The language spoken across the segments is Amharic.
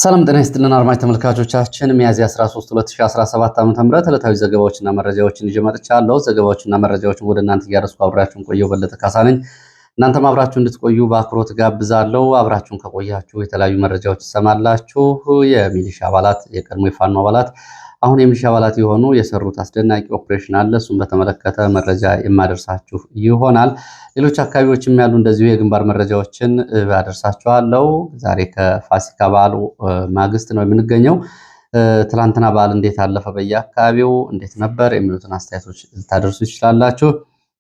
ሰላም ጤና ይስጥልን አድማጭ ተመልካቾቻችን፣ ሚያዝያ 13 2017 ዓ.ም ዕለታዊ ዘገባዎችና መረጃዎችን ይዤ መጥቻለሁ። ዘገባዎችና መረጃዎችን ወደ እናንተ እያደረስኩ አብራችሁን ቆየው በለጠ ካሳ ነኝ። እናንተም አብራችሁ እንድትቆዩ በአክብሮት ጋብዛለሁ። አብራችሁን ከቆያችሁ የተለያዩ መረጃዎች ትሰማላችሁ። የሚሊሻ አባላት፣ የቀድሞ የፋኖ አባላት አሁን የሚሊሻ አባላት የሆኑ የሰሩት አስደናቂ ኦፕሬሽን አለ። እሱን በተመለከተ መረጃ የማደርሳችሁ ይሆናል። ሌሎች አካባቢዎችም ያሉ እንደዚሁ የግንባር መረጃዎችን አደርሳችኋለሁ። ዛሬ ከፋሲካ በዓሉ ማግስት ነው የምንገኘው። ትላንትና በዓል እንዴት አለፈ፣ በየአካባቢው እንዴት ነበር የሚሉትን አስተያየቶች ልታደርሱ ይችላላችሁ።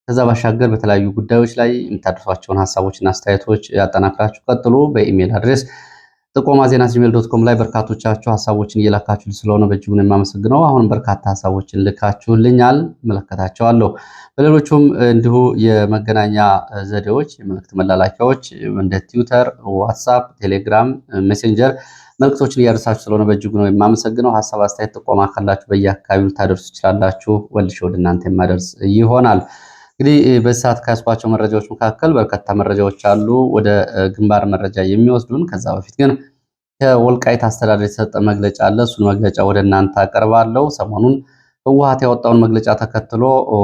ከዛ ባሻገር በተለያዩ ጉዳዮች ላይ የምታደርሷቸውን ሀሳቦችና አስተያየቶች ያጠናክራችሁ ቀጥሉ። በኢሜል አድሬስ ጥቆማ@gmail.com ላይ በርካቶቻችሁ ሀሳቦችን እየላካችሁ ስለሆነ በእጅጉ ነው የማመሰግነው። አሁን በርካታ ሀሳቦችን ልካችሁልኛል፣ መለከታቸዋለሁ። በሌሎቹም እንዲሁ የመገናኛ ዘዴዎች የመልእክት መላላኪያዎች እንደ ትዊተር፣ ዋትሳፕ፣ ቴሌግራም፣ ሜሴንጀር መልእክቶችን እያደረሳችሁ ስለሆነ በእጅጉ ነው የማመሰግነው። ሀሳብ አስተያየት፣ ጥቆማ ካላችሁ በየአካባቢው ልታደርሱ ትችላላችሁ። ወልሼ ወደ እናንተ የማደርስ ይሆናል። እንግዲህ በዚህ ሰዓት ከያዝኳቸው መረጃዎች መካከል በርካታ መረጃዎች አሉ ወደ ግንባር መረጃ የሚወስዱን። ከዛ በፊት ግን ከወልቃይት አስተዳደር የተሰጠ መግለጫ አለ። እሱን መግለጫ ወደ እናንተ አቀርባለሁ። ሰሞኑን ህወሓት ያወጣውን መግለጫ ተከትሎ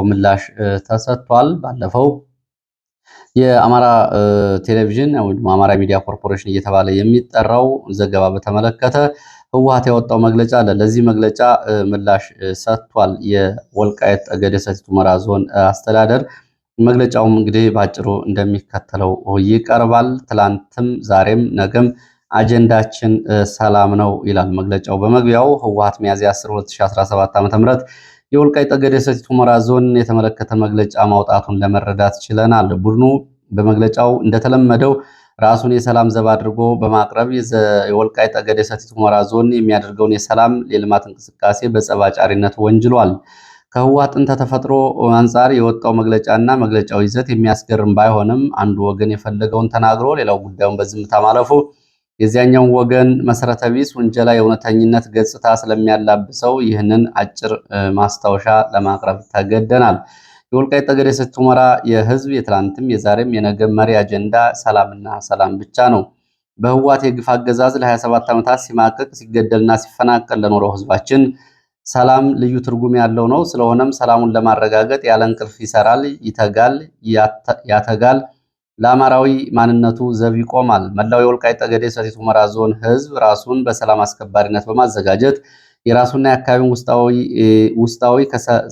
ምላሽ ተሰጥቷል። ባለፈው የአማራ ቴሌቪዥን ወይም አማራ ሚዲያ ኮርፖሬሽን እየተባለ የሚጠራው ዘገባ በተመለከተ ህወሓት ያወጣው መግለጫ አለ። ለዚህ መግለጫ ምላሽ ሰጥቷል የወልቃይት ጠገዴ ሰቲት ሁመራ ዞን አስተዳደር። መግለጫውም እንግዲህ ባጭሩ እንደሚከተለው ይቀርባል። ትላንትም ዛሬም ነገም አጀንዳችን ሰላም ነው ይላል መግለጫው በመግቢያው። ህወሓት ሚያዝያ 10 2017 ዓ.ም የወልቃይት ጠገዴ ሰቲት ሁመራ ዞን የተመለከተ መግለጫ ማውጣቱን ለመረዳት ችለናል። ቡድኑ በመግለጫው እንደተለመደው ራሱን የሰላም ዘብ አድርጎ በማቅረብ የወልቃይት ጠገዴ ሰቲት ሁመራ ዞን የሚያደርገውን የሰላም የልማት እንቅስቃሴ በጸብ አጫሪነት ወንጅሏል። ከህወሓት ጥንተ ተፈጥሮ አንጻር የወጣው መግለጫና መግለጫው ይዘት የሚያስገርም ባይሆንም አንዱ ወገን የፈለገውን ተናግሮ ሌላው ጉዳዩን በዝምታ ማለፉ የዚያኛውን ወገን መሰረተ ቢስ ውንጀላ የእውነተኝነት ገጽታ ስለሚያላብሰው ይህንን አጭር ማስታወሻ ለማቅረብ ተገደናል። የወልቃይት ጠገዴ ሰቲት ሁመራ የህዝብ የትላንትም የዛሬም የነገም መሪ አጀንዳ ሰላምና ሰላም ብቻ ነው። በህወሓት የግፍ አገዛዝ ለ27 ዓመታት ሲማቀቅ ሲገደልና ሲፈናቀል ለኖረው ህዝባችን ሰላም ልዩ ትርጉም ያለው ነው። ስለሆነም ሰላሙን ለማረጋገጥ ያለ እንቅልፍ ይሰራል፣ ይተጋል፣ ያተጋል፣ ለአማራዊ ማንነቱ ዘብ ይቆማል። መላው የወልቃይት ጠገዴ ሰቲት ሁመራ ዞን ህዝብ ራሱን በሰላም አስከባሪነት በማዘጋጀት የራሱና የአካባቢውን ውስጣዊ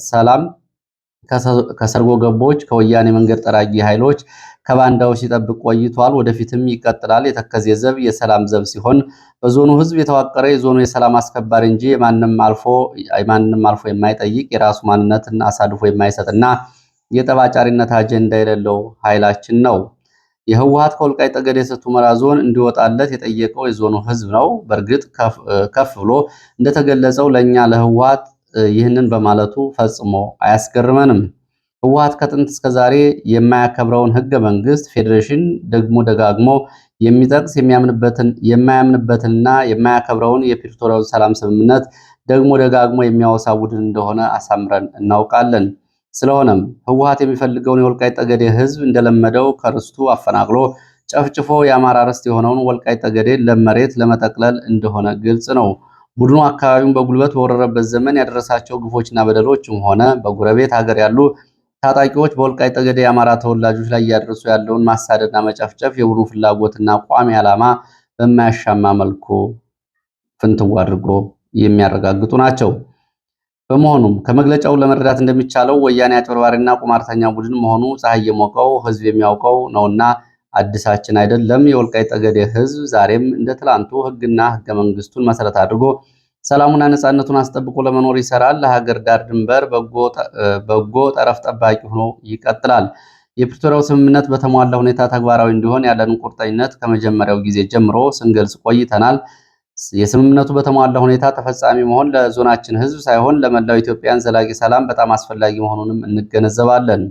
ሰላም ከሰርጎ ገቦች፣ ከወያኔ መንገድ ጠራጊ ኃይሎች፣ ከባንዳዎች ሲጠብቅ ቆይቷል። ወደፊትም ይቀጥላል። የተከዜ ዘብ የሰላም ዘብ ሲሆን በዞኑ ህዝብ የተዋቀረ የዞኑ የሰላም አስከባሪ እንጂ የማንም አልፎ የማይጠይቅ የራሱ ማንነትን አሳልፎ የማይሰጥና የጠባጫሪነት አጀንዳ የሌለው ኃይላችን ነው። የህወሓት ከወልቃይት ጠገዴ ሰቲት ሁመራ ዞን እንዲወጣለት የጠየቀው የዞኑ ህዝብ ነው። በእርግጥ ከፍ ብሎ እንደተገለጸው ለእኛ ለህወሓት ይህንን በማለቱ ፈጽሞ አያስገርመንም። ህወሓት ከጥንት እስከ ዛሬ የማያከብረውን ህገ መንግስት ፌዴሬሽን ደግሞ ደጋግሞ የሚጠቅስ የማያምንበትንና የማያከብረውን የፕሪቶሪያው ሰላም ስምምነት ደግሞ ደጋግሞ የሚያወሳ ቡድን እንደሆነ አሳምረን እናውቃለን። ስለሆነም ህወሓት የሚፈልገውን የወልቃይት ጠገዴ ህዝብ እንደለመደው ከርስቱ አፈናቅሎ ጨፍጭፎ የአማራ ርስት የሆነውን ወልቃይት ጠገዴ ለመሬት ለመጠቅለል እንደሆነ ግልጽ ነው። ቡድኑ አካባቢውን በጉልበት በወረረበት ዘመን ያደረሳቸው ግፎችና በደሎችም ሆነ በጉረቤት ሀገር ያሉ ታጣቂዎች በወልቃይት ጠገዴ የአማራ ተወላጆች ላይ እያደረሱ ያለውን ማሳደድና መጨፍጨፍ የቡድኑ ፍላጎትና ቋሚ ዓላማ በማያሻማ መልኩ ፍንትው አድርጎ የሚያረጋግጡ ናቸው። በመሆኑም ከመግለጫው ለመረዳት እንደሚቻለው ወያኔ አጭበርባሪና ቁማርተኛ ቡድን መሆኑ ፀሐይ የሞቀው ህዝብ የሚያውቀው ነውና አዲሳችን አይደለም። የወልቃይት ጠገዴ ህዝብ ዛሬም እንደ ትላንቱ ህግና ህገ መንግስቱን መሰረት አድርጎ ሰላሙና ነፃነቱን አስጠብቆ ለመኖር ይሰራል። ለሀገር ዳር ድንበር በጎ ጠረፍ ጠባቂ ሆኖ ይቀጥላል። የፕሪቶሪያው ስምምነት በተሟላ ሁኔታ ተግባራዊ እንዲሆን ያለንን ቁርጠኝነት ከመጀመሪያው ጊዜ ጀምሮ ስንገልጽ ቆይተናል። የስምምነቱ በተሟላ ሁኔታ ተፈጻሚ መሆን ለዞናችን ህዝብ ሳይሆን ለመላው ኢትዮጵያን ዘላቂ ሰላም በጣም አስፈላጊ መሆኑንም እንገነዘባለን።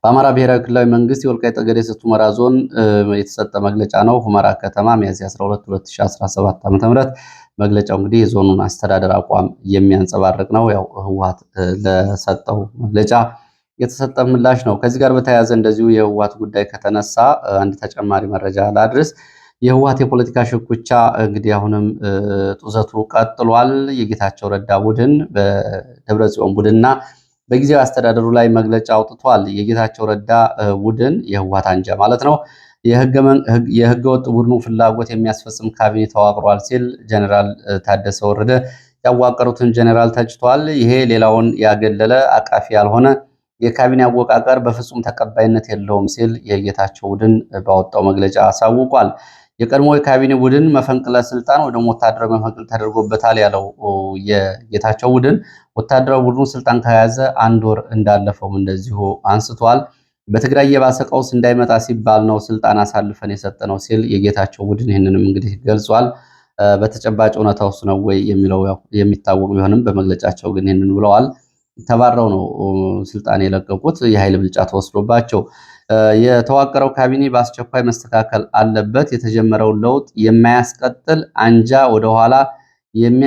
በአማራ ብሔራዊ ክልላዊ መንግስት የወልቃይት ጠገዴ ሰቲት ሁመራ ዞን የተሰጠ መግለጫ ነው። ሁመራ ከተማ ሚያዝያ 12 2017 ዓ.ም መግለጫው እንግዲህ የዞኑን አስተዳደር አቋም የሚያንጸባርቅ ነው። ያው ህወሓት ለሰጠው መግለጫ የተሰጠ ምላሽ ነው። ከዚህ ጋር በተያያዘ እንደዚሁ የህወሓት ጉዳይ ከተነሳ አንድ ተጨማሪ መረጃ ላድርስ። የህወሓት የፖለቲካ ሽኩቻ እንግዲህ አሁንም ጡዘቱ ቀጥሏል። የጌታቸው ረዳ ቡድን በደብረጽዮን ቡድንና በጊዜያዊ አስተዳደሩ ላይ መግለጫ አውጥቷል። የጌታቸው ረዳ ቡድን የህወሓት አንጃ ማለት ነው የህገ ወጥ ቡድኑ ፍላጎት የሚያስፈጽም ካቢኔ ተዋቅሯል ሲል ጀኔራል ታደሰ ወረደ ያዋቀሩትን ጀኔራል ተችቷል። ይሄ ሌላውን ያገለለ አቃፊ ያልሆነ የካቢኔ አወቃቀር በፍጹም ተቀባይነት የለውም ሲል የጌታቸው ቡድን ባወጣው መግለጫ አሳውቋል። የቀድሞ የካቢኔ ቡድን መፈንቅለ ስልጣን ወደ ወታደራዊ መፈንቅል ተደርጎበታል ያለው የጌታቸው ቡድን ወታደራዊ ቡድኑ ስልጣን ከያዘ 1 ወር እንዳለፈውም እንደዚሁ አንስቷል። በትግራይ የባሰ ቀውስ እንዳይመጣ ሲባል ነው ስልጣን አሳልፈን የሰጠነው ሲል የጌታቸው ቡድን ይህንንም እንግዲህ ገልጿል። በተጨባጭ እውነታ ውስጥ ነው ወይ የሚለው የሚታወቅ ቢሆንም በመግለጫቸው ግን ይህንን ብለዋል። ተባረው ነው ስልጣን የለቀቁት የኃይል ብልጫ ተወስዶባቸው። የተዋቀረው ካቢኔ በአስቸኳይ መስተካከል አለበት። የተጀመረውን ለውጥ የማያስቀጥል አንጃ ወደኋላ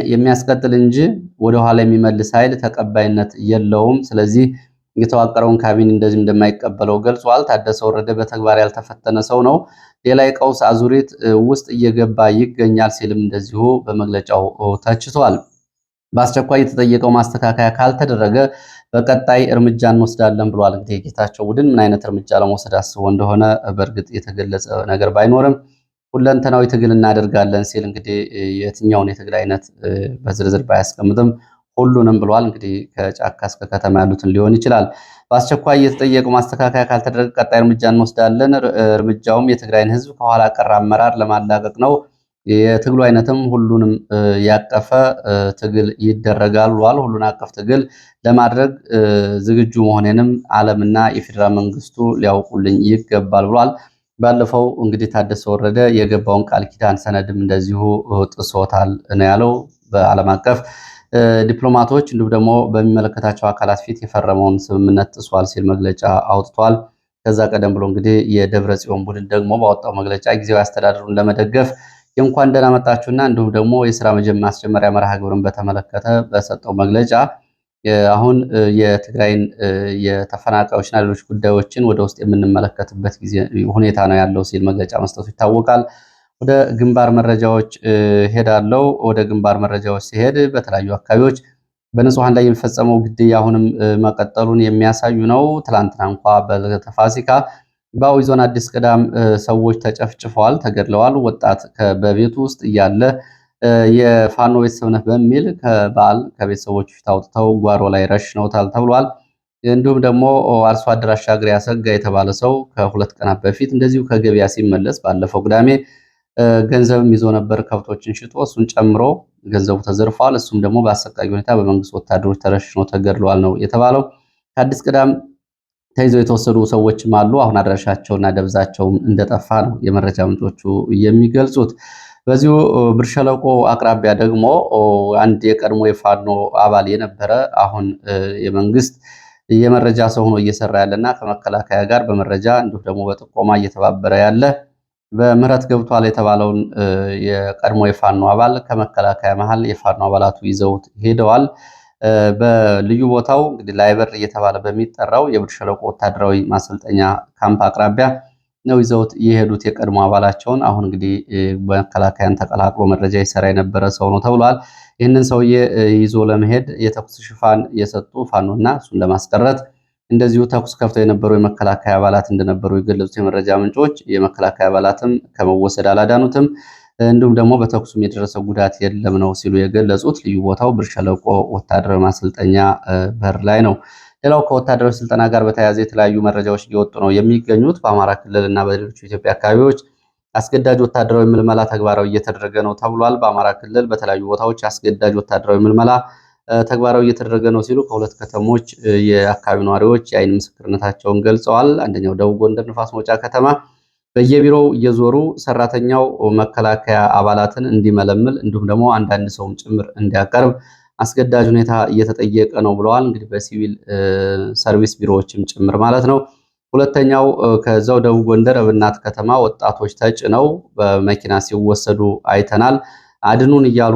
የሚያስቀጥል እንጂ ወደኋላ የሚመልስ ኃይል ተቀባይነት የለውም። ስለዚህ የተዋቀረውን ካቢኔ እንደዚህ እንደማይቀበለው ገልጿል። ታደሰ ወረደ በተግባር ያልተፈተነ ሰው ነው፣ ሌላ የቀውስ አዙሪት ውስጥ እየገባ ይገኛል ሲልም እንደዚሁ በመግለጫው ተችቷል። በአስቸኳይ የተጠየቀው ማስተካከያ ካልተደረገ በቀጣይ እርምጃ እንወስዳለን ብሏል። እንግዲህ የጌታቸው ቡድን ምን አይነት እርምጃ ለመውሰድ አስቦ እንደሆነ በእርግጥ የተገለጸ ነገር ባይኖርም ሁለንተናዊ ትግል እናደርጋለን ሲል እንግዲህ የትኛውን የትግል አይነት በዝርዝር ባያስቀምጥም ሁሉንም ብሏል። እንግዲህ ከጫካ እስከ ከተማ ያሉትን ሊሆን ይችላል። በአስቸኳይ የተጠየቀው ማስተካከያ ካልተደረገ ቀጣይ እርምጃ እንወስዳለን። እርምጃውም የትግራይን ሕዝብ ከኋላ ቀር አመራር ለማላቀቅ ነው። የትግሉ አይነትም ሁሉንም ያቀፈ ትግል ይደረጋል ብሏል። ሁሉን አቀፍ ትግል ለማድረግ ዝግጁ መሆኔንም ዓለምና የፌዴራል መንግስቱ ሊያውቁልኝ ይገባል ብሏል። ባለፈው እንግዲህ ታደሰ ወረደ የገባውን ቃል ኪዳን ሰነድም እንደዚሁ ጥሶታል ነው ያለው። በዓለም አቀፍ ዲፕሎማቶች እንዲሁም ደግሞ በሚመለከታቸው አካላት ፊት የፈረመውን ስምምነት ጥሷል ሲል መግለጫ አውጥቷል። ከዛ ቀደም ብሎ እንግዲህ የደብረ ጽዮን ቡድን ደግሞ ባወጣው መግለጫ ጊዜያዊ አስተዳደሩን ለመደገፍ የእንኳን ደህና መጣችሁና እንዲሁም ደግሞ የስራ ማስጀመሪያ መርሃ ግብርን በተመለከተ በሰጠው መግለጫ አሁን የትግራይን የተፈናቃዮችና ሌሎች ጉዳዮችን ወደ ውስጥ የምንመለከትበት ሁኔታ ነው ያለው ሲል መግለጫ መስጠቱ ይታወቃል። ወደ ግንባር መረጃዎች ሄዳለው። ወደ ግንባር መረጃዎች ሲሄድ በተለያዩ አካባቢዎች በንጹሃን ላይ የሚፈጸመው ግድያ አሁንም መቀጠሉን የሚያሳዩ ነው። ትላንትና እንኳ በፋሲካ በአዊ ዞን አዲስ ቅዳም ሰዎች ተጨፍጭፈዋል፣ ተገድለዋል። ወጣት በቤቱ ውስጥ እያለ የፋኖ ቤተሰብ ነህ በሚል ከበዓል ከቤተሰቦች ፊት አውጥተው ጓሮ ላይ ረሽነውታል ተብሏል። እንዲሁም ደግሞ አርሶ አደር አሻግሬ ያሰጋ የተባለ ሰው ከ2 ቀናት በፊት እንደዚሁ ከገበያ ሲመለስ ባለፈው ቅዳሜ ገንዘብም ይዞ ነበር፣ ከብቶችን ሽጦ እሱን ጨምሮ ገንዘቡ ተዘርፏል። እሱም ደግሞ በአሰቃቂ ሁኔታ በመንግስት ወታደሮች ተረሽኖ ተገድሏል ነው የተባለው። ከአዲስ ቅዳም ተይዘው የተወሰዱ ሰዎችም አሉ። አሁን አድራሻቸውና ደብዛቸውም እንደጠፋ ነው የመረጃ ምንጮቹ የሚገልጹት። በዚሁ ብር ሸለቆ አቅራቢያ ደግሞ አንድ የቀድሞ የፋኖ አባል የነበረ አሁን የመንግስት የመረጃ ሰው ሆኖ እየሰራ ያለና ከመከላከያ ጋር በመረጃ እንዲሁም ደግሞ በጥቆማ እየተባበረ ያለ በምህረት ገብቷል የተባለውን የቀድሞ የፋኖ አባል ከመከላከያ መሃል የፋኖ አባላቱ ይዘውት ሄደዋል። በልዩ ቦታው እንግዲህ ላይበር እየተባለ በሚጠራው የብር ሸለቆ ወታደራዊ ማሰልጠኛ ካምፕ አቅራቢያ ነው ይዘውት የሄዱት የቀድሞ አባላቸውን። አሁን እንግዲህ መከላከያን ተቀላቅሎ መረጃ ይሰራ የነበረ ሰው ነው ተብሏል። ይህንን ሰውዬ ይዞ ለመሄድ የተኩስ ሽፋን የሰጡ ፋኖና እሱን ለማስቀረት እንደዚሁ ተኩስ ከፍተው የነበሩ የመከላከያ አባላት እንደነበሩ የገለጹት የመረጃ ምንጮች የመከላከያ አባላትም ከመወሰድ አላዳኑትም፣ እንዲሁም ደግሞ በተኩሱም የደረሰ ጉዳት የለም ነው ሲሉ የገለጹት። ልዩ ቦታው ብር ሸለቆ ወታደራዊ ማሰልጠኛ በር ላይ ነው። ሌላው ከወታደራዊ ስልጠና ጋር በተያያዘ የተለያዩ መረጃዎች እየወጡ ነው የሚገኙት። በአማራ ክልል እና በሌሎች የኢትዮጵያ አካባቢዎች አስገዳጅ ወታደራዊ ምልመላ ተግባራዊ እየተደረገ ነው ተብሏል። በአማራ ክልል በተለያዩ ቦታዎች አስገዳጅ ወታደራዊ ምልመላ ተግባራዊ እየተደረገ ነው ሲሉ ከሁለት ከተሞች የአካባቢ ነዋሪዎች የአይን ምስክርነታቸውን ገልጸዋል። አንደኛው ደቡብ ጎንደር ንፋስ መውጫ ከተማ በየቢሮው እየዞሩ ሰራተኛው መከላከያ አባላትን እንዲመለምል እንዲሁም ደግሞ አንዳንድ ሰውም ጭምር እንዲያቀርብ አስገዳጅ ሁኔታ እየተጠየቀ ነው ብለዋል። እንግዲህ በሲቪል ሰርቪስ ቢሮዎችም ጭምር ማለት ነው። ሁለተኛው ከዛው ደቡብ ጎንደር እብናት ከተማ ወጣቶች ተጭነው በመኪና ሲወሰዱ አይተናል። አድኑን እያሉ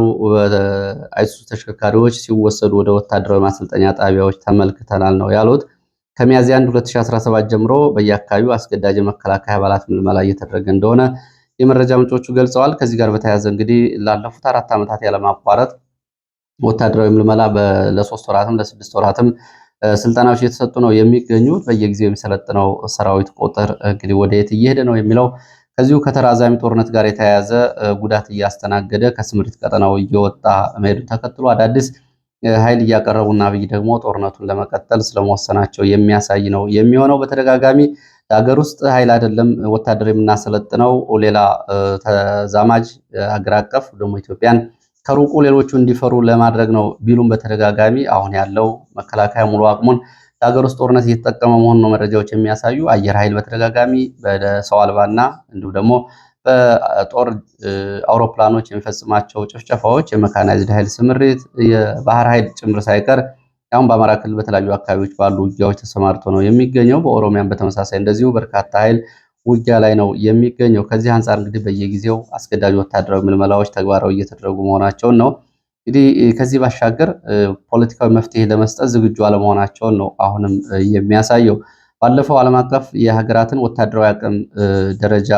አይሱዙ ተሽከርካሪዎች ሲወሰዱ ወደ ወታደራዊ ማሰልጠኛ ጣቢያዎች ተመልክተናል ነው ያሉት። ከሚያዝያ 1 2017 ጀምሮ በየአካባቢው አስገዳጅ መከላከያ አባላት ምልመላ እየተደረገ እንደሆነ የመረጃ ምንጮቹ ገልጸዋል። ከዚህ ጋር በተያያዘ እንግዲህ ላለፉት 4 ዓመታት ያለማቋረጥ ወታደራዊ ምልመላ ለ3 ወራትም ለ6 ወራትም ስልጠናዎች እየተሰጡ ነው የሚገኙት። በየጊዜው የሚሰለጥነው ሰራዊት ቁጥር እንግዲህ ወደየት እየሄደ ነው የሚለው ከዚሁ ከተራዛሚ ጦርነት ጋር የተያያዘ ጉዳት እያስተናገደ ከስምሪት ቀጠናው እየወጣ መሄዱን ተከትሎ አዳዲስ ኃይል እያቀረቡና አብይ ደግሞ ጦርነቱን ለመቀጠል ስለመወሰናቸው የሚያሳይ ነው የሚሆነው። በተደጋጋሚ ለሀገር ውስጥ ኃይል አይደለም ወታደር የምናሰለጥነው ሌላ ተዛማጅ ሀገር አቀፍ ደግሞ ኢትዮጵያን ከሩቁ ሌሎቹ እንዲፈሩ ለማድረግ ነው ቢሉም በተደጋጋሚ አሁን ያለው መከላከያ ሙሉ አቅሙን ለሀገር ውስጥ ጦርነት እየተጠቀመ መሆኑን ነው መረጃዎች የሚያሳዩ። አየር ኃይል በተደጋጋሚ በሰው አልባና እንዲሁም ደግሞ በጦር አውሮፕላኖች የሚፈጽማቸው ጭፍጨፋዎች የመካናይዝድ ኃይል ስምሪት የባህር ኃይል ጭምር ሳይቀር አሁን በአማራ ክልል በተለያዩ አካባቢዎች ባሉ ውጊያዎች ተሰማርቶ ነው የሚገኘው። በኦሮሚያም በተመሳሳይ እንደዚሁ በርካታ ኃይል ውጊያ ላይ ነው የሚገኘው። ከዚህ አንጻር እንግዲህ በየጊዜው አስገዳጅ ወታደራዊ ምልመላዎች ተግባራዊ እየተደረጉ መሆናቸውን ነው። እንግዲህ ከዚህ ባሻገር ፖለቲካዊ መፍትሄ ለመስጠት ዝግጁ አለመሆናቸውን ነው አሁንም የሚያሳየው። ባለፈው ዓለም አቀፍ የሀገራትን ወታደራዊ አቅም ደረጃ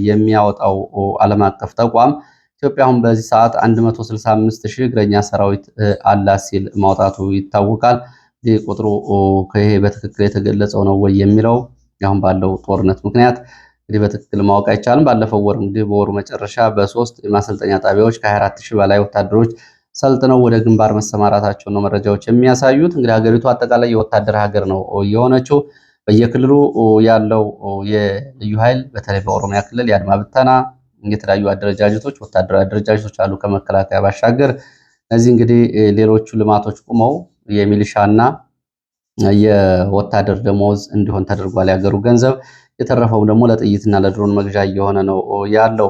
የሚያወጣው ዓለም አቀፍ ተቋም ኢትዮጵያ አሁን በዚህ ሰዓት 165,000 እግረኛ ሰራዊት አላት ሲል ማውጣቱ ይታወቃል። ይህ ቁጥሩ ይሄ በትክክል የተገለጸው ነው ወይ የሚለው አሁን ባለው ጦርነት ምክንያት እንግዲህ በትክክል ማወቅ አይቻልም። ባለፈው ወር እንግዲህ በወሩ መጨረሻ በ3 የማሰልጠኛ ጣቢያዎች ከ24,000 በላይ ወታደሮች ሰልጥነው ወደ ግንባር መሰማራታቸው ነው መረጃዎች የሚያሳዩት። እንግዲህ ሀገሪቱ አጠቃላይ የወታደር ሀገር ነው የሆነችው። በየክልሉ ያለው የልዩ ኃይል በተለይ በኦሮሚያ ክልል የአድማ ብተና የተለያዩ አደረጃጀቶች ወታደራዊ አደረጃጀቶች አሉ ከመከላከያ ባሻገር። እነዚህ እንግዲህ ሌሎቹ ልማቶች ቁመው የሚሊሻና የወታደር ደሞዝ እንዲሆን ተደርጓል ያገሩ ገንዘብ። የተረፈው ደግሞ ለጥይትና ለድሮን መግዣ እየሆነ ነው ያለው።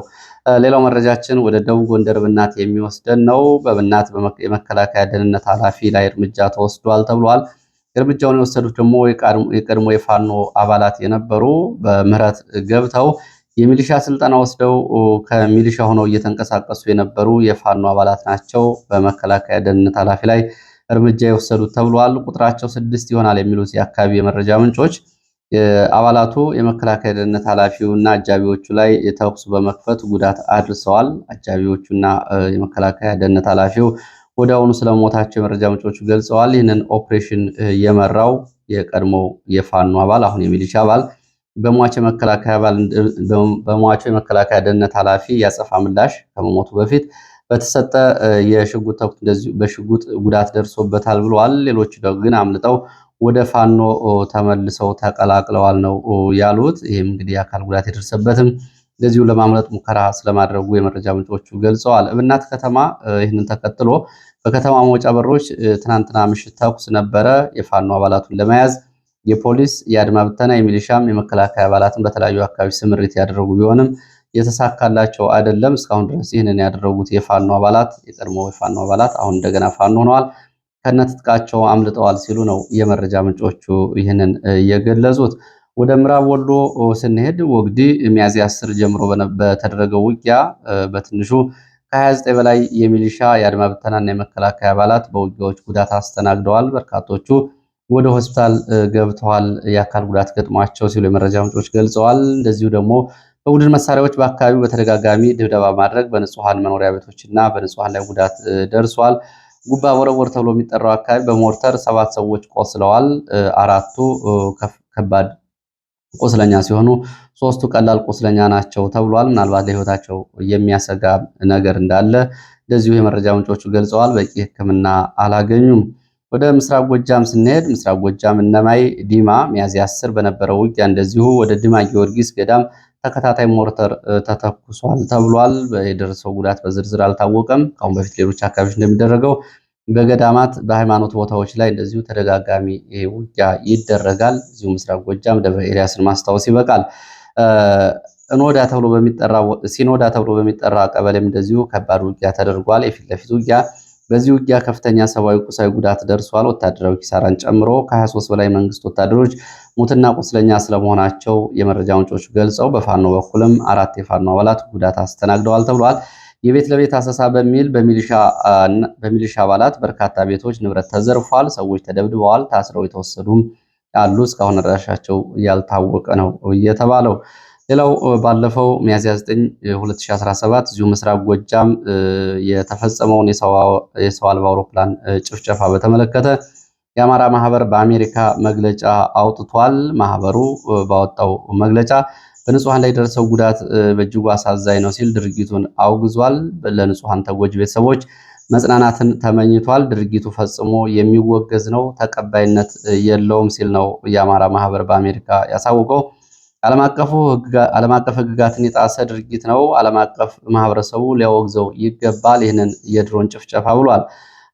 ሌላው መረጃችን ወደ ደቡብ ጎንደር ብናት የሚወስደን ነው። በብናት የመከላከያ ደህንነት ኃላፊ ላይ እርምጃ ተወስዷል ተብሏል። እርምጃውን የወሰዱት ደግሞ የቀድሞ የፋኖ አባላት የነበሩ በምህረት ገብተው የሚሊሻ ስልጠና ወስደው ከሚሊሻ ሆነው እየተንቀሳቀሱ የነበሩ የፋኖ አባላት ናቸው። በመከላከያ ደህንነት ኃላፊ ላይ እርምጃ የወሰዱት ተብሏል። ቁጥራቸው 6 ይሆናል የሚሉት የአካባቢ የመረጃ ምንጮች አባላቱ የመከላከያ ደህንነት ኃላፊውና አጃቢዎቹ ላይ ተኩስ በመክፈት ጉዳት አድርሰዋል። አጃቢዎቹና የመከላከያ ደህንነት ኃላፊው ወዲያውኑ ስለሞታቸው የመረጃ ምንጮቹ ገልጸዋል። ይህንን ኦፕሬሽን የመራው የቀድሞ የፋኖ አባል አሁን የሚሊሻ አባል በሟች የመከላከያ ደህንነት ኃላፊ ያጸፋ ምላሽ ከመሞቱ በፊት በተሰጠ የሽጉጥ ተኩስ እንደዚሁ በሽጉጥ ጉዳት ደርሶበታል ብለዋል። ሌሎቹ ግን አምልጠው ወደ ፋኖ ተመልሰው ተቀላቅለዋል ነው ያሉት። ይህም እንግዲህ የአካል ጉዳት የደረሰበትም እንደዚሁ ለማምለጥ ሙከራ ስለማድረጉ የመረጃ ምንጮቹ ገልጸዋል። እብናት ከተማ ይህንን ተከትሎ በከተማ መውጫ በሮች ትናንትና ምሽት ተኩስ ነበረ። የፋኖ አባላቱን ለመያዝ የፖሊስ የአድማ ብተና የሚሊሻም የመከላከያ አባላትን በተለያዩ አካባቢ ስምሪት ያደረጉ ቢሆንም የተሳካላቸው አይደለም። እስካሁን ድረስ ይህንን ያደረጉት የፋኖ አባላት የቀድሞ የፋኖ አባላት አሁን እንደገና ፋኖ ሆነዋል፣ ከነትጥቃቸው አምልጠዋል ሲሉ ነው የመረጃ ምንጮቹ ይህንን የገለጹት። ወደ ምዕራብ ወሎ ስንሄድ ወግዲ ሚያዝያ 10 ጀምሮ በተደረገው ውጊያ በትንሹ ከ29 በላይ የሚሊሻ የአድማ ብተናና የመከላከያ አባላት በውጊያዎች ጉዳት አስተናግደዋል። በርካቶቹ ወደ ሆስፒታል ገብተዋል፣ የአካል ጉዳት ገጥሟቸው ሲሉ የመረጃ ምንጮች ገልጸዋል። እንደዚሁ ደግሞ በቡድን መሳሪያዎች በአካባቢው በተደጋጋሚ ድብደባ ማድረግ በንጹሐን መኖሪያ ቤቶችና በንጹሐን ላይ ጉዳት ደርሷል። ጉባ ቦረቦር ተብሎ የሚጠራው አካባቢ በሞርተር 7 ሰዎች ቆስለዋል። 4ቱ ከባድ ቁስለኛ ሲሆኑ 3ቱ ቀላል ቁስለኛ ናቸው ተብሏል። ምናልባት ለሕይወታቸው የሚያሰጋ ነገር እንዳለ እንደዚሁ የመረጃ ምንጮቹ ገልጸዋል። በቂ ሕክምና አላገኙም። ወደ ምስራቅ ጎጃም ስንሄድ ምስራቅ ጎጃም እነማይ ዲማ ሚያዝያ 10 በነበረው ውጊያ እንደዚሁ ወደ ዲማ ጊዮርጊስ ገዳም ተከታታይ ሞርተር ተተኩሷል ተብሏል። የደረሰው ጉዳት በዝርዝር አልታወቀም። ከአሁን በፊት ሌሎች አካባቢዎች እንደሚደረገው በገዳማት በሃይማኖት ቦታዎች ላይ እንደዚሁ ተደጋጋሚ ውጊያ ይደረጋል። እዚሁ ምስራቅ ጎጃም ደብረ ኤልያስን ማስታወስ ይበቃል። ሲኖዳ ተብሎ በሚጠራ ቀበሌም እንደዚሁ ከባድ ውጊያ ተደርጓል። የፊት ለፊት ውጊያ። በዚህ ውጊያ ከፍተኛ ሰብአዊ፣ ቁሳዊ ጉዳት ደርሷል። ወታደራዊ ኪሳራን ጨምሮ ከ23 በላይ መንግስት ወታደሮች ሙትና ቁስለኛ ስለመሆናቸው የመረጃ ምንጮች ገልጸው በፋኖ በኩልም 4 የፋኖ አባላት ጉዳት አስተናግደዋል ተብሏል። የቤት ለቤት አሰሳ በሚል በሚሊሻ አባላት በርካታ ቤቶች ንብረት ተዘርፏል። ሰዎች ተደብድበዋል። ታስረው የተወሰዱም አሉ። እስካሁን አድራሻቸው ያልታወቀ ነው የተባለው። ሌላው ባለፈው ሚያዝያ 9 2017 እዚሁ ምስራቅ ጎጃም የተፈጸመውን የሰው አልባ አውሮፕላን ጭፍጨፋ በተመለከተ የአማራ ማህበር በአሜሪካ መግለጫ አውጥቷል። ማህበሩ ባወጣው መግለጫ በንጹሐን ላይ የደረሰው ጉዳት በእጅጉ አሳዛኝ ነው ሲል ድርጊቱን አውግዟል። ለንጹሐን ተጎጂ ቤተሰቦች መጽናናትን ተመኝቷል። ድርጊቱ ፈጽሞ የሚወገዝ ነው፣ ተቀባይነት የለውም ሲል ነው የአማራ ማህበር በአሜሪካ ያሳውቀው። ዓለም አቀፍ ሕግጋትን የጣሰ ድርጊት ነው። ዓለም አቀፍ ማህበረሰቡ ሊያወግዘው ይገባል ይህንን የድሮን ጭፍጨፋ ብሏል።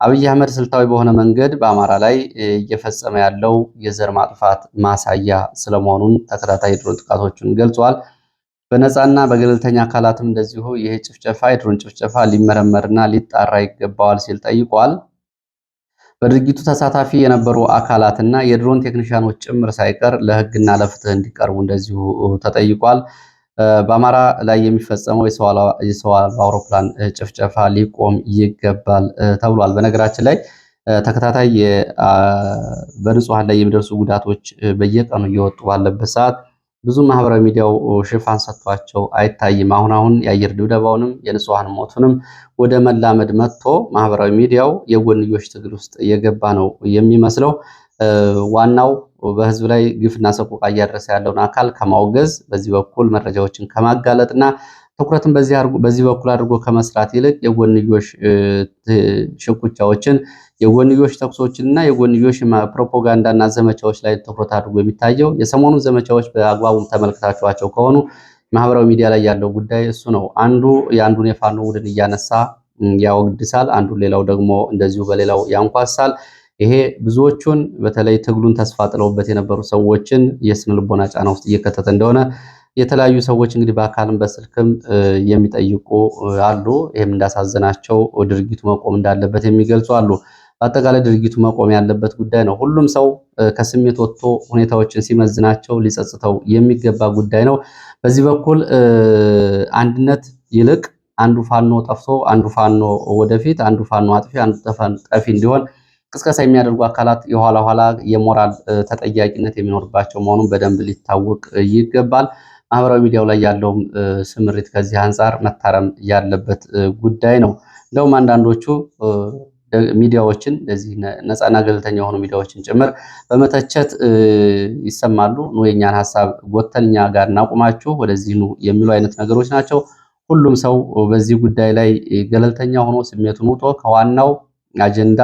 አብይ አህመድ ስልታዊ በሆነ መንገድ በአማራ ላይ እየፈጸመ ያለው የዘር ማጥፋት ማሳያ ስለመሆኑን ተከታታይ የድሮን ጥቃቶችን ገልጿል። በነፃና በገለልተኛ አካላትም እንደዚሁ ይህ ጭፍጨፋ የድሮን ጭፍጨፋ ሊመረመርና ሊጣራ ይገባዋል ሲል ጠይቋል። በድርጊቱ ተሳታፊ የነበሩ አካላትና የድሮን ቴክኒሽያኖች ጭምር ሳይቀር ለሕግና ለፍትህ እንዲቀርቡ እንደዚሁ ተጠይቋል። በአማራ ላይ የሚፈጸመው የሰው አልባ አውሮፕላን ጭፍጨፋ ሊቆም ይገባል ተብሏል። በነገራችን ላይ ተከታታይ በንጹሐን ላይ የሚደርሱ ጉዳቶች በየቀኑ እየወጡ ባለበት ሰዓት ብዙ ማህበራዊ ሚዲያው ሽፋን ሰጥቷቸው አይታይም። አሁን የአየር ድብደባውንም የንጹሐን ሞቱንም ወደ መላመድ መጥቶ ማህበራዊ ሚዲያው የጎንዮሽ ትግል ውስጥ የገባ ነው የሚመስለው። ዋናው በህዝብ ላይ ግፍና ሰቆቃ እያደረሰ ያለውን አካል ከማውገዝ በዚህ በኩል መረጃዎችን ከማጋለጥና ትኩረትን በዚህ በኩል አድርጎ ከመስራት ይልቅ የጎንዮሽ ሽኩቻዎችን፣ የጎንዮሽ ተኩሶችንና የጎንዮሽ ፕሮፓጋንዳና ዘመቻዎች ላይ ትኩረት አድርጎ የሚታየው የሰሞኑ ዘመቻዎች በአግባቡ ተመልክታችኋቸው ከሆኑ ማህበራዊ ሚዲያ ላይ ያለው ጉዳይ እሱ ነው። አንዱ የአንዱን የፋኖ ቡድን እያነሳ ያወግድሳል፣ አንዱ ሌላው ደግሞ እንደዚሁ በሌላው ያንኳሳል። ይሄ ብዙዎቹን በተለይ ትግሉን ተስፋ ጥለውበት የነበሩ ሰዎችን የስነ ልቦና ጫና ውስጥ እየከተተ እንደሆነ የተለያዩ ሰዎች እንግዲህ በአካልም በስልክም የሚጠይቁ አሉ። ይህም እንዳሳዘናቸው ድርጊቱ መቆም እንዳለበት የሚገልጹ አሉ። በአጠቃላይ ድርጊቱ መቆም ያለበት ጉዳይ ነው። ሁሉም ሰው ከስሜት ወጥቶ ሁኔታዎችን ሲመዝናቸው ሊጸጽተው የሚገባ ጉዳይ ነው። በዚህ በኩል አንድነት ይልቅ አንዱ ፋኖ ጠፍቶ አንዱ ፋኖ ወደፊት፣ አንዱ ፋኖ አጥፊ አንዱ ጠፊ እንዲሆን ቅስቀሳ የሚያደርጉ አካላት የኋላ ኋላ የሞራል ተጠያቂነት የሚኖርባቸው መሆኑን በደንብ ሊታወቅ ይገባል። ማህበራዊ ሚዲያው ላይ ያለውም ስምሪት ከዚህ አንጻር መታረም ያለበት ጉዳይ ነው። እንደውም አንዳንዶቹ ሚዲያዎችን እንደዚህ ነፃና ገለልተኛ የሆኑ ሚዲያዎችን ጭምር በመተቸት ይሰማሉ። ኑ የኛን ሀሳብ ጎተን እኛ ጋር እናቁማችሁ ወደዚህ ኑ የሚሉ አይነት ነገሮች ናቸው። ሁሉም ሰው በዚህ ጉዳይ ላይ ገለልተኛ ሆኖ ስሜቱን ውጦ ከዋናው አጀንዳ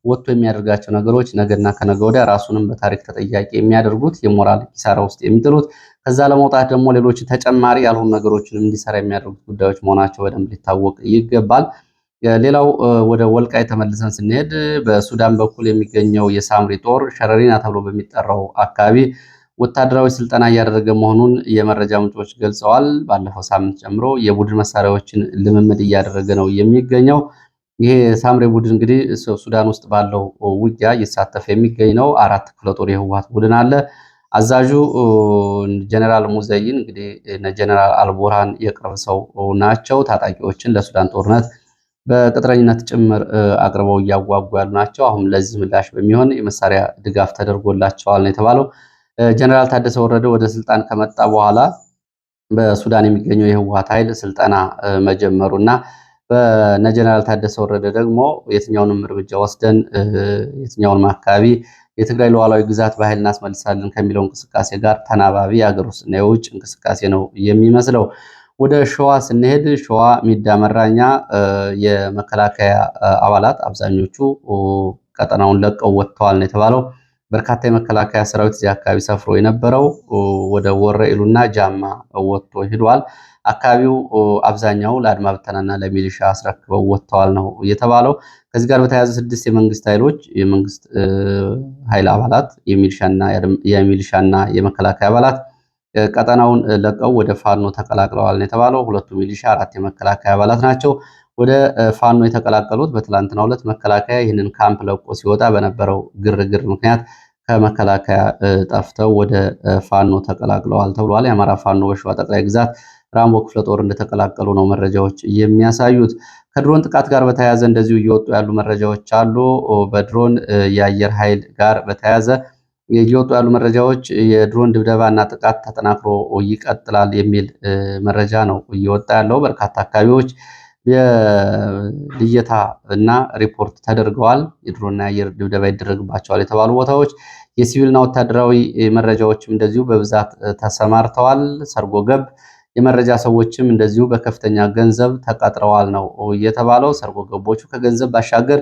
ወጥቶ የሚያደርጋቸው ነገሮች ነገና ከነገ ወዲያ ራሱንም በታሪክ ተጠያቂ የሚያደርጉት የሞራል ኪሳራ ውስጥ የሚጥሉት ከዛ ለመውጣት ደግሞ ሌሎች ተጨማሪ ያልሆኑ ነገሮችንም እንዲሰራ የሚያደርጉት ጉዳዮች መሆናቸው በደንብ ሊታወቅ ይገባል። ሌላው ወደ ወልቃይ ተመልሰን ስንሄድ በሱዳን በኩል የሚገኘው የሳምሪ ጦር ሸረሪና ተብሎ በሚጠራው አካባቢ ወታደራዊ ስልጠና እያደረገ መሆኑን የመረጃ ምንጮች ገልጸዋል። ባለፈው ሳምንት ጀምሮ የቡድን መሳሪያዎችን ልምምድ እያደረገ ነው የሚገኘው። ይሄ ሳምሪ ቡድን እንግዲህ ሱዳን ውስጥ ባለው ውጊያ እየተሳተፈ የሚገኝ ነው። 4 ክፍለ ጦር የህወሓት ቡድን አለ። አዛዡ ጀነራል ሙዘይን እንግዲህ ጀነራል አልቡርሃን የቅርብ ሰው ናቸው። ታጣቂዎችን ለሱዳን ጦርነት በቅጥረኝነት ጭምር አቅርበው እያጓጉ ያሉ ናቸው። አሁን ለዚህ ምላሽ በሚሆን የመሳሪያ ድጋፍ ተደርጎላቸዋል ነው የተባለው። ጀነራል ታደሰ ወረደ ወደ ስልጣን ከመጣ በኋላ በሱዳን የሚገኘው የህወሓት ኃይል ስልጠና መጀመሩና በጀነራል ታደሰ ወረደ ደግሞ የትኛውንም እርምጃ ወስደን የትኛውንም አካባቢ የትግራይ ሉዓላዊ ግዛት በኃይል እናስመልሳለን ከሚለው እንቅስቃሴ ጋር ተናባቢ የሀገር ውስጥና የውጭ እንቅስቃሴ ነው የሚመስለው። ወደ ሸዋ ስንሄድ ሸዋ ሚዳ መራኛ የመከላከያ አባላት አብዛኞቹ ቀጠናውን ለቀው ወጥተዋል ነው የተባለው። በርካታ የመከላከያ ሰራዊት እዚህ አካባቢ ሰፍሮ የነበረው ወደ ወረኢሉና ጃማ ወጥቶ ሄዷል። አካባቢው አብዛኛው ለአድማ ብተናና ለሚሊሻ አስረክበው ወጥተዋል ነው የተባለው። ከዚህ ጋር በተያያዘ 6 የመንግስት ኃይሎች የመንግስት ኃይል አባላት የሚሊሻና የመከላከያ አባላት ቀጠናውን ለቀው ወደ ፋኖ ተቀላቅለዋል ነው የተባለው። 2 ሚሊሻ 4 የመከላከያ አባላት ናቸው ወደ ፋኖ የተቀላቀሉት። በትላንትናው ዕለት መከላከያ ይህንን ካምፕ ለቆ ሲወጣ በነበረው ግርግር ምክንያት ከመከላከያ ጠፍተው ወደ ፋኖ ተቀላቅለዋል ተብሏል። የአማራ ፋኖ በሸዋ ጠቅላይ ግዛት ራምቦ ክፍለ ጦር እንደተቀላቀሉ ነው መረጃዎች የሚያሳዩት። ከድሮን ጥቃት ጋር በተያያዘ እንደዚሁ እየወጡ ያሉ መረጃዎች አሉ። በድሮን የአየር ኃይል ጋር በተያያዘ እየወጡ ያሉ መረጃዎች የድሮን ድብደባና ጥቃት ተጠናክሮ ይቀጥላል የሚል መረጃ ነው እየወጣ ያለው። በርካታ አካባቢዎች የልየታ እና ሪፖርት ተደርገዋል። የድሮንና የአየር ድብደባ ይደረግባቸዋል የተባሉ ቦታዎች የሲቪልና ወታደራዊ መረጃዎችም እንደዚሁ በብዛት ተሰማርተዋል። ሰርጎ ገብ የመረጃ ሰዎችም እንደዚሁ በከፍተኛ ገንዘብ ተቀጥረዋል ነው የተባለው። ሰርጎ ገቦቹ ከገንዘብ ባሻገር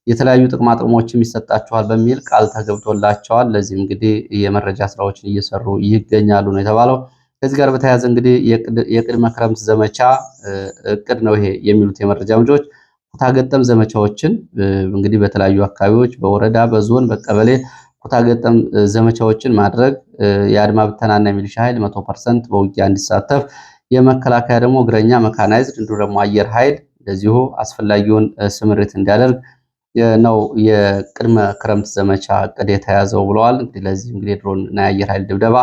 የተለያዩ ጥቅማ ጥቅሞችም ይሰጣቸዋል በሚል ቃል ተገብቶላቸዋል። ለዚህም እንግዲህ የመረጃ ስራዎችን እየሰሩ ይገኛሉ ነው የተባለው። ከዚህ ጋር በተያያዘ እንግዲህ የቅድመ ክረምት ዘመቻ እቅድ ነው ይሄ የሚሉት የመረጃ ምንጮች ኩታ ገጠም ዘመቻዎችን እንግዲህ በተለያዩ አካባቢዎች በወረዳ በዞን በቀበሌ ኩታ ገጠም ዘመቻዎችን ማድረግ የአድማ ብተናና የሚሊሻ ኃይል 100% በውጊያ እንዲሳተፍ የመከላከያ ደግሞ እግረኛ መካናይዝድ እንዲሁም ደግሞ አየር ኃይል እንደዚሁ አስፈላጊውን ስምሪት እንዲያደርግ ነው የቅድመ ክረምት ዘመቻ እቅድ የተያዘው ብለዋል። እንግዲህ ለዚህ እንግዲህ ድሮን እና የአየር ኃይል ድብደባ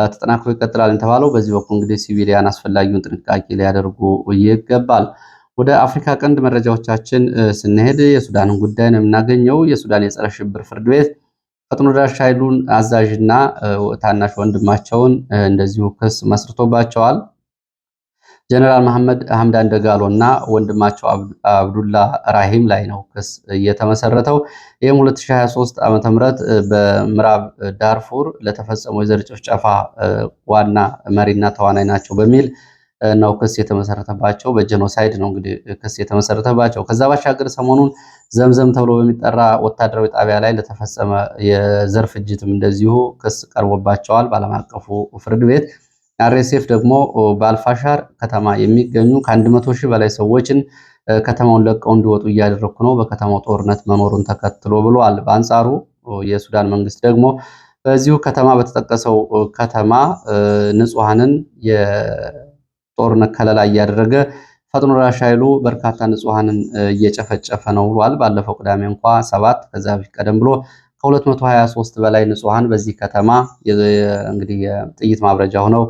ተጠናክሮ ይቀጥላል የተባለው በዚህ በኩል እንግዲህ ሲቪሊያን አስፈላጊውን ጥንቃቄ ሊያደርጉ ይገባል። ወደ አፍሪካ ቀንድ መረጃዎቻችን ስንሄድ የሱዳንን ጉዳይ ነው የምናገኘው። የሱዳን የጸረ ሽብር ፍርድ ቤት ፈጥኖ ደራሽ ኃይሉን አዛዥና ታናሽ ወንድማቸውን እንደዚሁ ክስ መስርቶባቸዋል። ጀነራል መሐመድ ሐምዳን ደጋሎ እና ወንድማቸው አብዱላ ራሂም ላይ ነው ክስ የተመሰረተው። ይህም 2023 ዓ.ም በምዕራብ ዳርፉር ለተፈጸመው የዘር ጭፍጨፋ ዋና መሪና ተዋናይ ናቸው በሚል ነው ክስ የተመሰረተባቸው። በጄኖሳይድ ነው እንግዲህ ክስ የተመሰረተባቸው። ከዛ ባሻገር ሰሞኑን ዘምዘም ተብሎ በሚጠራ ወታደራዊ ጣቢያ ላይ ለተፈጸመ የዘር ፍጅትም እንደዚሁ ክስ ቀርቦባቸዋል በዓለም አቀፉ ፍርድ ቤት። አርኤስኤፍ ደግሞ በአልፋሻር ከተማ የሚገኙ ከ100 ሺህ በላይ ሰዎችን ከተማውን ለቀው እንዲወጡ እያደረኩ ነው በከተማው ጦርነት መኖሩን ተከትሎ ብሏል። በአንጻሩ የሱዳን መንግስት ደግሞ በዚሁ ከተማ በተጠቀሰው ከተማ ንጹሐንን የጦርነት ከለላ እያደረገ ፈጥኖ ደራሽ ኃይሉ በርካታ ንጹሐንን እየጨፈጨፈ ነው ብሏል። ባለፈው ቅዳሜ እንኳ 7 ከዛ በፊት ቀደም ብሎ ከ223 በላይ ንጹሐን በዚህ ከተማ እንግዲህ የጥይት ማብረጃ ሆነው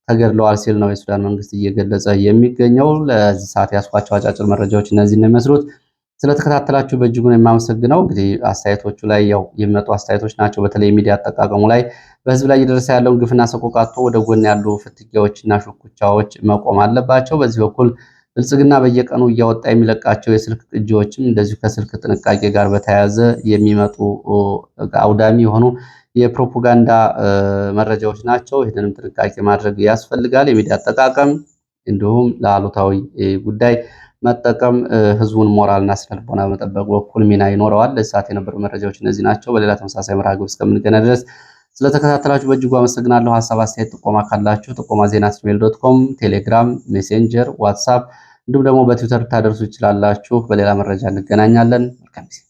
ተገድለዋል ሲል ነው የሱዳን መንግስት እየገለጸ የሚገኘው። ለዚህ ሰዓት ያስኳቸው አጫጭር መረጃዎች እነዚህ ነው የሚመስሉት። ስለተከታተላችሁ በእጅጉ ነው የማመሰግነው። እንግዲህ አስተያየቶቹ ላይ ያው የሚመጡ አስተያየቶች ናቸው። በተለይ ሚዲያ አጠቃቀሙ ላይ በህዝብ ላይ እየደረሰ ያለውን ግፍና ሰቆቃቶ ወደ ጎን ያሉ ፍትጊያዎችና ሹኩቻዎች መቆም አለባቸው። በዚህ በኩል ብልጽግና በየቀኑ እያወጣ የሚለቃቸው የስልክ ቅጂዎችም እንደዚሁ ከስልክ ጥንቃቄ ጋር በተያያዘ የሚመጡ አውዳሚ የሆኑ የፕሮፓጋንዳ መረጃዎች ናቸው። ይህንንም ጥንቃቄ ማድረግ ያስፈልጋል። የሚዲያ አጠቃቀም እንዲሁም ለአሉታዊ ጉዳይ መጠቀም ህዝቡን ሞራልና ስነልቦና በመጠበቅ በኩል ሚና ይኖረዋል። ለዚህ ሰዓት የነበሩ መረጃዎች እነዚህ ናቸው። በሌላ ተመሳሳይ መርሃ ግብር እስከምንገናኝ ድረስ ስለተከታተላችሁ በእጅጉ አመሰግናለሁ። ሀሳብ አስተያየት፣ ጥቆማ ካላችሁ ጥቆማ@gmail.com፣ ቴሌግራም፣ ሜሴንጀር፣ ዋትሳፕ እንዲሁም ደግሞ በትዊተር ታደርሱ ይችላላችሁ። በሌላ መረጃ እንገናኛለን። መልካም ጊዜ